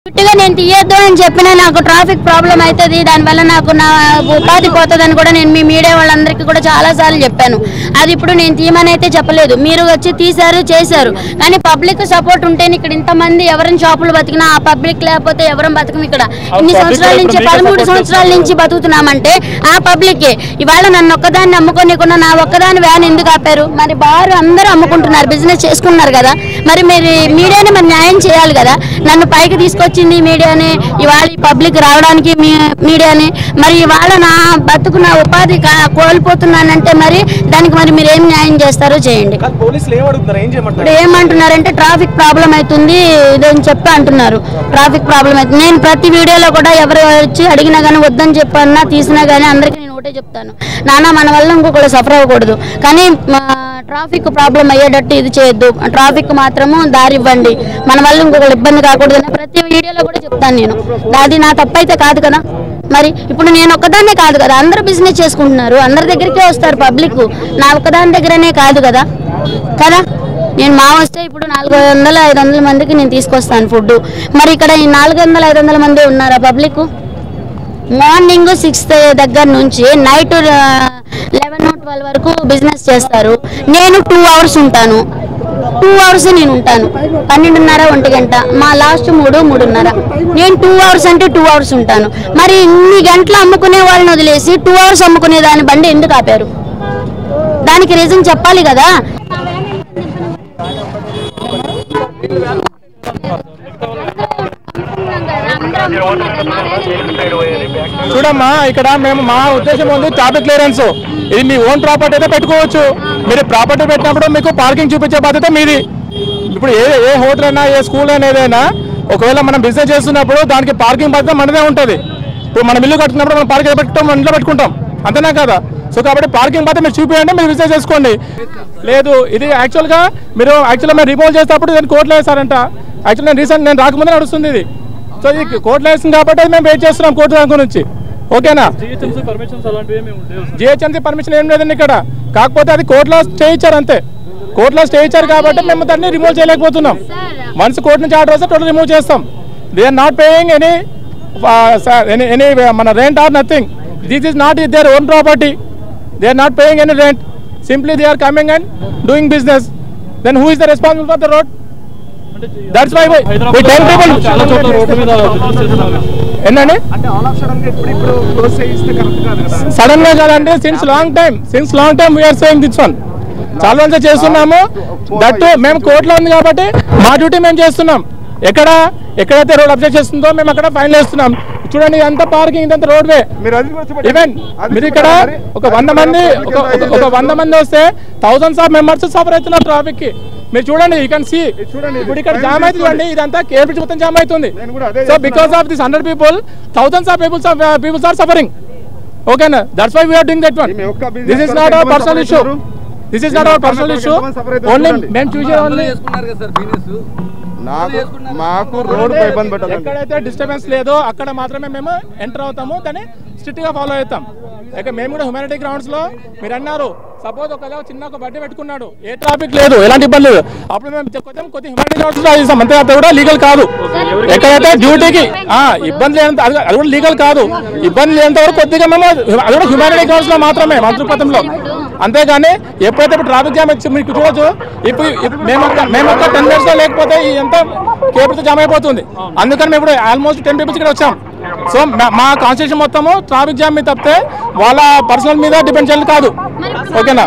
గుట్టిగా నేను తీయొద్దు అని చెప్పినా నాకు ట్రాఫిక్ ప్రాబ్లం అవుతుంది, దానివల్ల నాకు నా ఉపాధి పోతుందని కూడా నేను మీ మీడియా వాళ్ళందరికీ కూడా చాలాసార్లు చెప్పాను. అది ఇప్పుడు నేను తీయమని అయితే చెప్పలేదు, మీరు వచ్చి తీశారు చేశారు. కానీ పబ్లిక్ సపోర్ట్ ఉంటేనే ఇక్కడ ఇంతమంది ఎవరిని షాపులు బతికినా ఆ పబ్లిక్ లేకపోతే ఎవరం బతకం. ఇక్కడ ఇన్ని సంవత్సరాల నుంచి 13 సంవత్సరాల నుంచి బతుకుతున్నామంటే ఆ పబ్లికే. ఇవాళ నన్ను ఒక్కదాన్ని నమ్ముకోనికుండా నా ఒక్కదాని వ్యాన్ ఎందుకు ఆపారు? మరి బారు అందరూ అమ్ముకుంటున్నారు, బిజినెస్ చేసుకున్నారు కదా, మరి మీరు మీడియాని మరి న్యాయం చేయాలి కదా. నన్ను పైకి తీసుకొచ్చింది మీడియానే, ఇవాళ ఈ పబ్లిక్ రావడానికి మీడియానే. మరి ఇవాళ నా బతుకు నా ఉపాధి కోల్పోతున్నానంటే మరి దానికి మరి మీరు ఏం న్యాయం చేస్తారో చేయండి. ఇప్పుడు ఏమంటున్నారంటే ట్రాఫిక్ ప్రాబ్లం అవుతుంది ఇదని చెప్పి అంటున్నారు. ట్రాఫిక్ ప్రాబ్లం అవుతుంది. నేను ప్రతి వీడియోలో కూడా ఎవరు వచ్చి అడిగినా కానీ వద్దని చెప్పన్నా తీసినా కానీ అందరికీ నేను ఒకటే చెప్తాను, నాన్న మన వల్ల ఇంకొకళ్ళు సఫర్ అవ్వకూడదు, కానీ ట్రాఫిక్ ప్రాబ్లం అయ్యేటట్టు ఇది చేయొద్దు, ట్రాఫిక్ మాత్రము దారి ఇవ్వండి, మన వల్ల ఇంకొకళ్ళు ఇబ్బంది కాకూడదు అని ప్రతి వీడియోలో కూడా చెప్తాను నేను. అది నా తప్పైతే కాదు కదా. మరి ఇప్పుడు నేను ఒక్కదాన్నే కాదు కదా, అందరూ బిజినెస్ చేసుకుంటున్నారు, అందరి దగ్గరికే వస్తారు పబ్లిక్, నా ఒక్కదాని దగ్గరనే కాదు కదా కదా. నేను మా వస్తే ఇప్పుడు 400-500 మందికి నేను తీసుకొస్తాను ఫుడ్. మరి ఇక్కడ ఈ 400-500 మంది ఉన్నారా పబ్లిక్? మార్నింగ్ 6 దగ్గర నుంచి నైట్ 11-12 వరకు బిజినెస్ చేస్తారు. నేను 2 అవర్స్ ఉంటాను, 2 అవర్స్ నేను ఉంటాను. 12:30-1 గంట, మా లాస్ట్ 3-3:30. నేను 2 అవర్స్ అంటే 2 అవర్స్ ఉంటాను. మరి ఇన్ని గంటలు అమ్ముకునే వాళ్ళని వదిలేసి 2 అవర్స్ అమ్ముకునే దాని బండి ఎందుకు ఆపారు? దానికి రీజన్ చెప్పాలి కదా. చూడమ్మా, ఇక్కడ మేము మా ఉద్దేశం ఉంది ట్రాఫిక్ క్లియరెన్స్. ఇది మీ ఓన్ ప్రాపర్టీ అయితే పెట్టుకోవచ్చు. మీరు ప్రాపర్టీ పెట్టినప్పుడు మీకు పార్కింగ్ చూపించే బాధ్యత మీది. ఇప్పుడు ఏ హోటల్ అయినా ఏ స్కూల్ అయినా ఏదైనా ఒకవేళ మనం బిజినెస్ చేస్తున్నప్పుడు దానికి పార్కింగ్ బాధ్యత మనదే ఉంటుంది. ఇప్పుడు మనం ఇల్లు కట్టుకున్నప్పుడు మనం పార్కింగ్ పెట్టుకుంటాం, మన ఇంట్లో పెట్టుకుంటాం, అంతేనా కదా. సో కాబట్టి పార్కింగ్ బాధ్యత మీరు చూపించండి, మీరు బిజినెస్ చేసుకోండి. లేదు ఇది యాక్చువల్గా మీరు మేము రిమూవ్ చేసేటప్పుడు నేను కోర్టులో వేస్తారంట. యాక్చువల్ నేను రాకముందే నడుస్తుంది ఇది. సో ఇది కోర్టులో వేస్తుంది కాబట్టి మేము వెయిట్ చేస్తున్నాం కోర్టు దాని గురించి. ఓకేనా? జిహెచ్ఎంసీ పర్మిషన్ ఏం లేదండి ఇక్కడ, కాకపోతే అది కోర్టులో స్టే ఇచ్చారు అంతే. కోర్టులో స్టే ఇచ్చారు కాబట్టి మేము దాన్ని రిమూవ్ చేయలేకపోతున్నాం. వన్స్ కోర్టు నుంచి ఆర్డర్ వస్తే టోటల్ రిమూవ్ చేస్తాం. They are not paying any మన rent or nothing. This is not their own property. They are not paying any rent. Simply they are coming and doing business. Then who is the responsible for the road? That's why we 10 people ఏంటండి sudden గా కాదండి. Since long time we are saying this one. చాలా రోజులు చేస్తున్నాము. That మేము కోర్టులో ఉంది కాబట్టి మా డ్యూటీ మేము చేస్తున్నాం. ఎక్కడైతే రోడ్ అబ్జెక్ట్ చేస్తుందో మేము అక్కడ ఫైన్ వేస్తున్నాం. చూడండి ఇదంతా పార్కింగ్, ఇదంతా రోడ్ వే. ఈవెన్ మీరు ఇక్కడ ఒక 100 మంది వస్తే థౌసండ్స్ ఆఫ్ మెంబర్స్ సఫర్ అవుతున్నారు ట్రాఫిక్ కి. మీరు చూడండి, యూ కెన్ సీ. ఇప్పుడు ఇక్కడ జామ్ అవుతుంది, ఇదంతా కేబుల్ మొత్తం జామ్ అవుతుంది. So because of this 100 people, thousands of people are suffering. Okay na, that's why we are doing that one. This is not our personal issue. Only మేము చూసే only మాకు road ఇబ్బంది పెట్టాలి. ఎక్కడైతే డిస్టర్బెన్స్ లేదో అక్కడ మాత్రమే మేము ఎంటర్ అవుతాము, దాన్ని స్ట్రిక్ట్ గా ఫాలో అవుతాం. అయితే మేము కూడా హ్యూమానిటీ గ్రౌండ్స్ లో మీరు అన్నారు, సపోజ్ ఒక బడ్డీ పెట్టుకున్నాడు, ఏ ట్రాఫిక్ లేదు, ఎలాంటి ఇబ్బంది లేదు, అప్పుడు మేము కొద్దిగా హ్యూమానిటీ గ్రౌండ్స్ లో చేస్తాం అంతే. అది కూడా లీగల్ కాదు. ఎక్కడైతే డ్యూటీకి ఇబ్బంది లేనంత అది కూడా లీగల్ కాదు. ఇబ్బంది లేనంత వరకు కొద్దిగా మేము అది కూడా హ్యూమానిటీ గ్రౌండ్స్ లో మాత్రమే, మంత్రిపథంలో. అంతేగాని ఎప్పుడైతే ఇప్పుడు ట్రాఫిక్ జామ్ వచ్చి మీకు చూడొచ్చు, ఇప్పుడు మేము ఒక 10 minutes లో లేకపోతే ఇదంతా కేబుల్తో జామ్ అయిపోతుంది. అందుకని మేము ఇప్పుడు ఆల్మోస్ట్ 10 people ఇక్కడ వచ్చాం. సో మా కాన్స్టిట్యూషన్ మొత్తము ట్రాఫిక్ జామ్ మీద తప్పితే వాళ్ళ పర్సనల్ మీద డిపెండ్ చేయాలి కాదు. ఓకేనా?